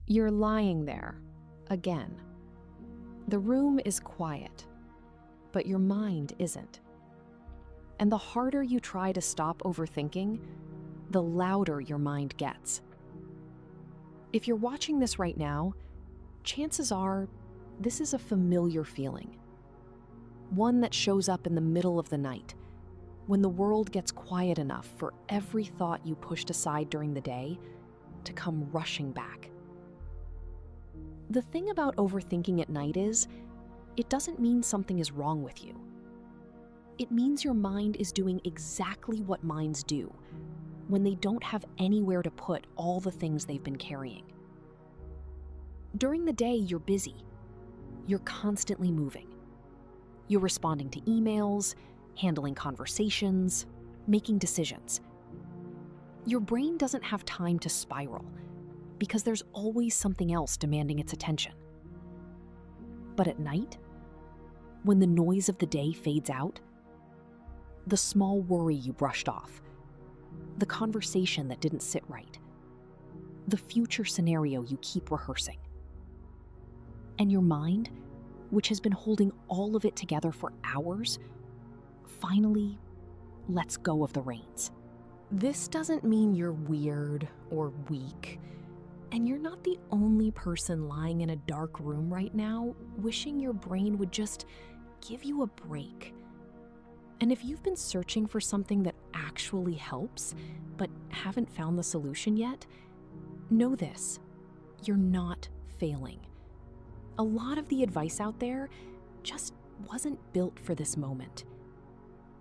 You're lying there, again. The room is quiet, but your mind isn't. And the harder you try to stop overthinking, the louder your mind gets. If you're watching this right now, chances are this is a familiar feeling. One that shows up in the middle of the night, when the world gets quiet enough for every thought you pushed aside during the day to come rushing back. The thing about overthinking at night is, it doesn't mean something is wrong with you. It means your mind is doing exactly what minds do when they don't have anywhere to put all the things they've been carrying. During the day, you're busy. You're constantly moving. You're responding to emails, handling conversations, making decisions. Your brain doesn't have time to spiral because there's always something else demanding its attention. But at night, when the noise of the day fades out, the small worry you brushed off, the conversation that didn't sit right, the future scenario you keep rehearsing, and your mind, which has been holding all of it together for hours, finally lets go of the reins. This doesn't mean you're weird or weak, and you're not the only person lying in a dark room right now wishing your brain would just give you a break. And if you've been searching for something that actually helps, but haven't found the solution yet, know this: you're not failing. A lot of the advice out there just wasn't built for this moment.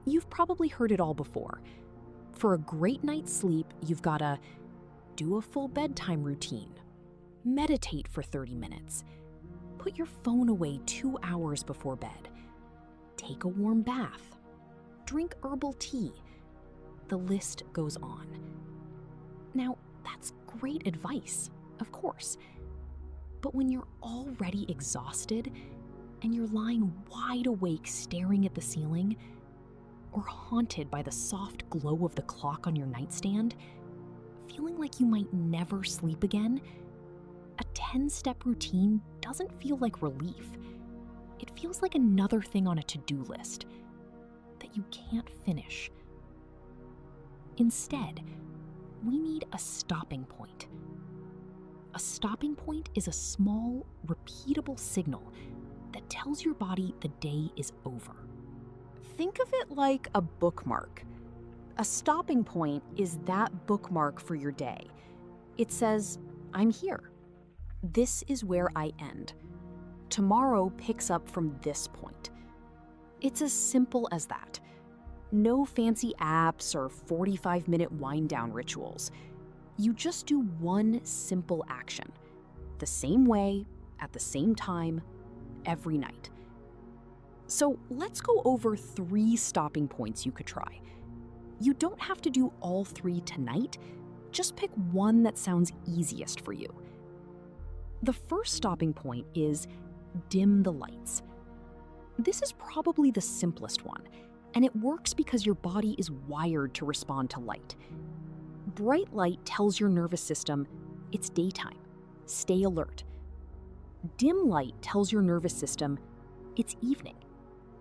You've probably heard it all before. For a great night's sleep, you've got to do a full bedtime routine, meditate for 30 minutes, put your phone away 2 hours before bed, take a warm bath, drink herbal tea. The list goes on. Now, that's great advice, of course. But when you're already exhausted and you're lying wide awake staring at the ceiling, or haunted by the soft glow of the clock on your nightstand, feeling like you might never sleep again, a 10-step routine doesn't feel like relief. It feels like another thing on a to-do list that you can't finish. Instead, we need a stopping point. A stopping point is a small, repeatable signal that tells your body the day is over. Think of it like a bookmark. A stopping point is that bookmark for your day. It says, I'm here. This is where I end. Tomorrow picks up from this point. It's as simple as that. No fancy apps or 45-minute wind-down rituals. You just do one simple action, the same way, at the same time, every night. So let's go over 3 stopping points you could try. You don't have to do all 3 tonight. Just pick one that sounds easiest for you. The first stopping point is dim the lights. This is probably the simplest one, and it works because your body is wired to respond to light. Bright light tells your nervous system it's daytime, stay alert. Dim light tells your nervous system it's evening,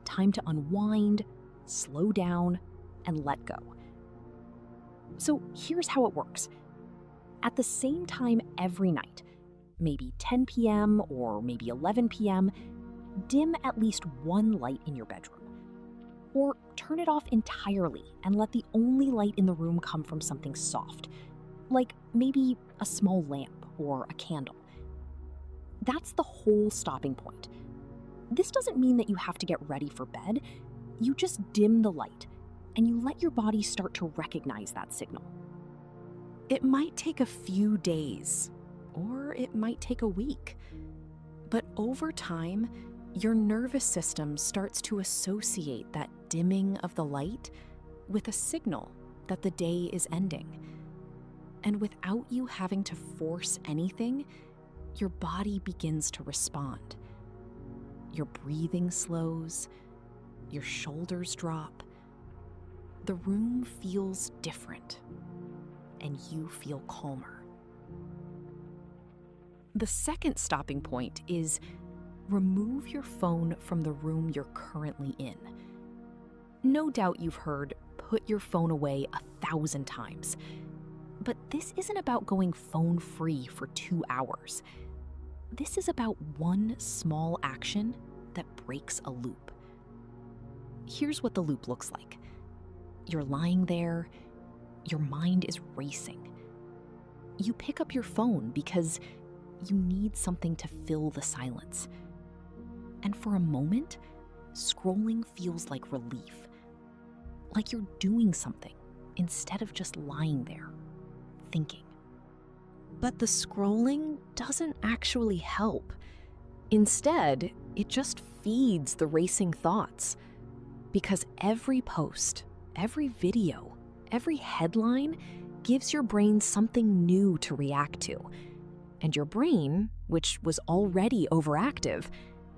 time to unwind, slow down, and let go. So here's how it works. At the same time every night, maybe 10 p.m. or maybe 11 p.m., dim at least one light in your bedroom. Or turn it off entirely and let the only light in the room come from something soft, like maybe a small lamp or a candle. That's the whole stopping point. This doesn't mean that you have to get ready for bed. You just dim the light, and you let your body start to recognize that signal. It might take a few days, or it might take a week. But over time, your nervous system starts to associate that dimming of the light with a signal that the day is ending. And without you having to force anything, your body begins to respond. Your breathing slows, your shoulders drop, the room feels different, and you feel calmer. The second stopping point is remove your phone from the room you're currently in. No doubt you've heard, put your phone away 1,000 times. But this isn't about going phone-free for 2 hours. This is about one small action that breaks a loop. Here's what the loop looks like. You're lying there, your mind is racing. You pick up your phone because you need something to fill the silence. And for a moment, scrolling feels like relief. Like you're doing something instead of just lying there, thinking. But the scrolling doesn't actually help. Instead, it just feeds the racing thoughts. Because every post, every video, every headline gives your brain something new to react to. And your brain, which was already overactive,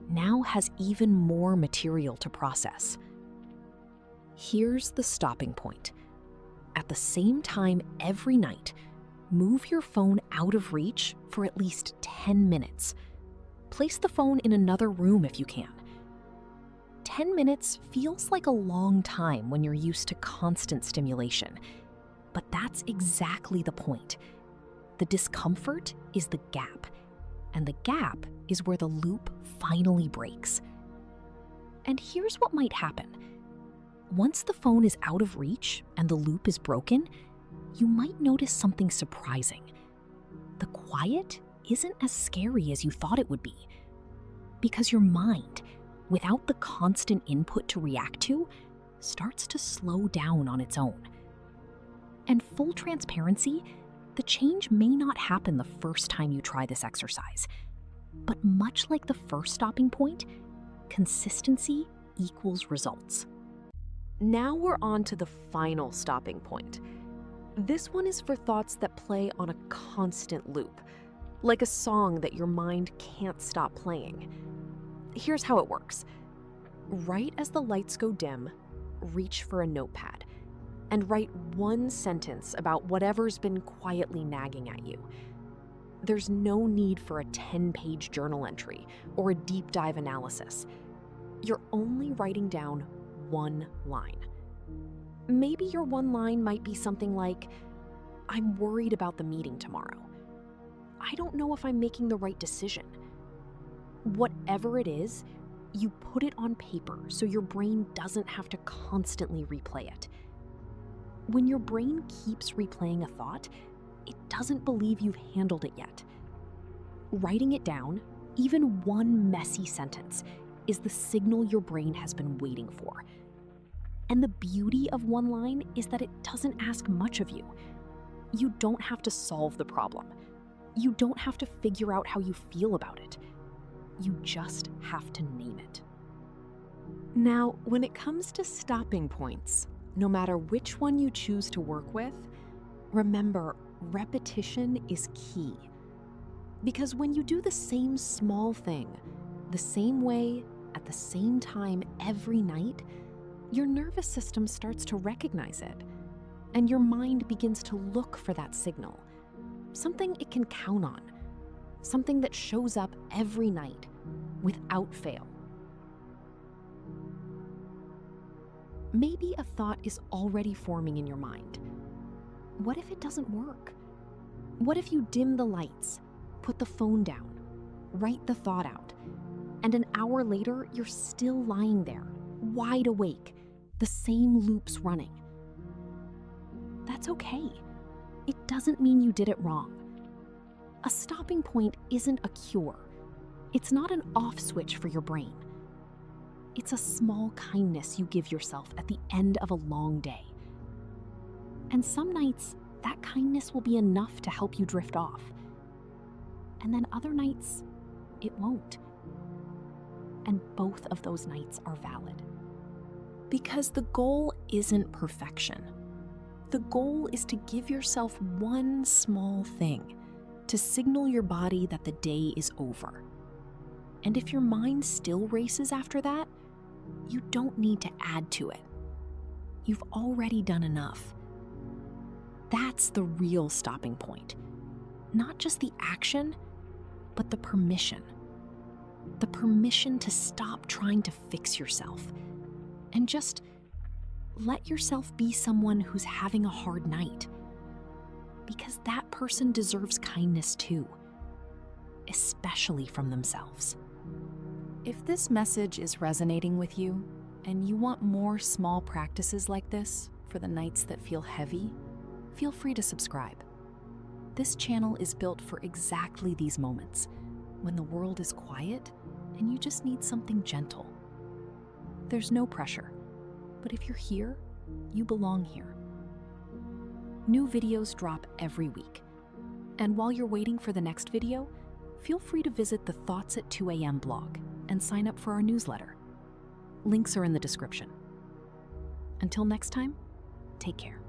now has even more material to process. Here's the stopping point. At the same time every night, move your phone out of reach for at least 10 minutes. Place the phone in another room if you can. 10 minutes feels like a long time when you're used to constant stimulation. But that's exactly the point. The discomfort is the gap, and the gap is where the loop finally breaks. And here's what might happen. Once the phone is out of reach and the loop is broken, you might notice something surprising. The quiet isn't as scary as you thought it would be. Because your mind, without the constant input to react to, starts to slow down on its own. And full transparency, the change may not happen the first time you try this exercise. But much like the first stopping point, consistency equals results. Now we're on to the final stopping point. This one is for thoughts that play on a constant loop, like a song that your mind can't stop playing. Here's how it works. Right as the lights go dim, reach for a notepad and write one sentence about whatever's been quietly nagging at you. There's no need for a 10-page journal entry or a deep dive analysis. You're only writing down one line. Maybe your one line might be something like, I'm worried about the meeting tomorrow. I don't know if I'm making the right decision. Whatever it is, you put it on paper so your brain doesn't have to constantly replay it. When your brain keeps replaying a thought, it doesn't believe you've handled it yet. Writing it down, even one messy sentence, is the signal your brain has been waiting for. And the beauty of one line is that it doesn't ask much of you. You don't have to solve the problem. You don't have to figure out how you feel about it. You just have to name it. Now, when it comes to stopping points, no matter which one you choose to work with, remember, repetition is key. Because when you do the same small thing, the same way, at the same time every night, your nervous system starts to recognize it, and your mind begins to look for that signal, something it can count on, something that shows up every night, without fail. Maybe a thought is already forming in your mind. What if it doesn't work? What if you dim the lights, put the phone down, write the thought out, and an hour later you're still lying there, wide awake, the same loops running? That's okay. It doesn't mean you did it wrong. A stopping point isn't a cure. It's not an off switch for your brain. It's a small kindness you give yourself at the end of a long day. And some nights, that kindness will be enough to help you drift off. And then other nights, it won't. And both of those nights are valid. Because the goal isn't perfection. The goal is to give yourself one small thing to signal your body that the day is over. And if your mind still races after that, you don't need to add to it. You've already done enough. That's the real stopping point. Not just the action, but the permission. The permission to stop trying to fix yourself and just let yourself be someone who's having a hard night. Because that person deserves kindness too, especially from themselves. If this message is resonating with you and you want more small practices like this for the nights that feel heavy, feel free to subscribe. This channel is built for exactly these moments, when the world is quiet and you just need something gentle. There's no pressure, but if you're here, you belong here. New videos drop every week. And while you're waiting for the next video, feel free to visit the Thoughts at 2 a.m. blog and sign up for our newsletter. Links are in the description. Until next time, take care.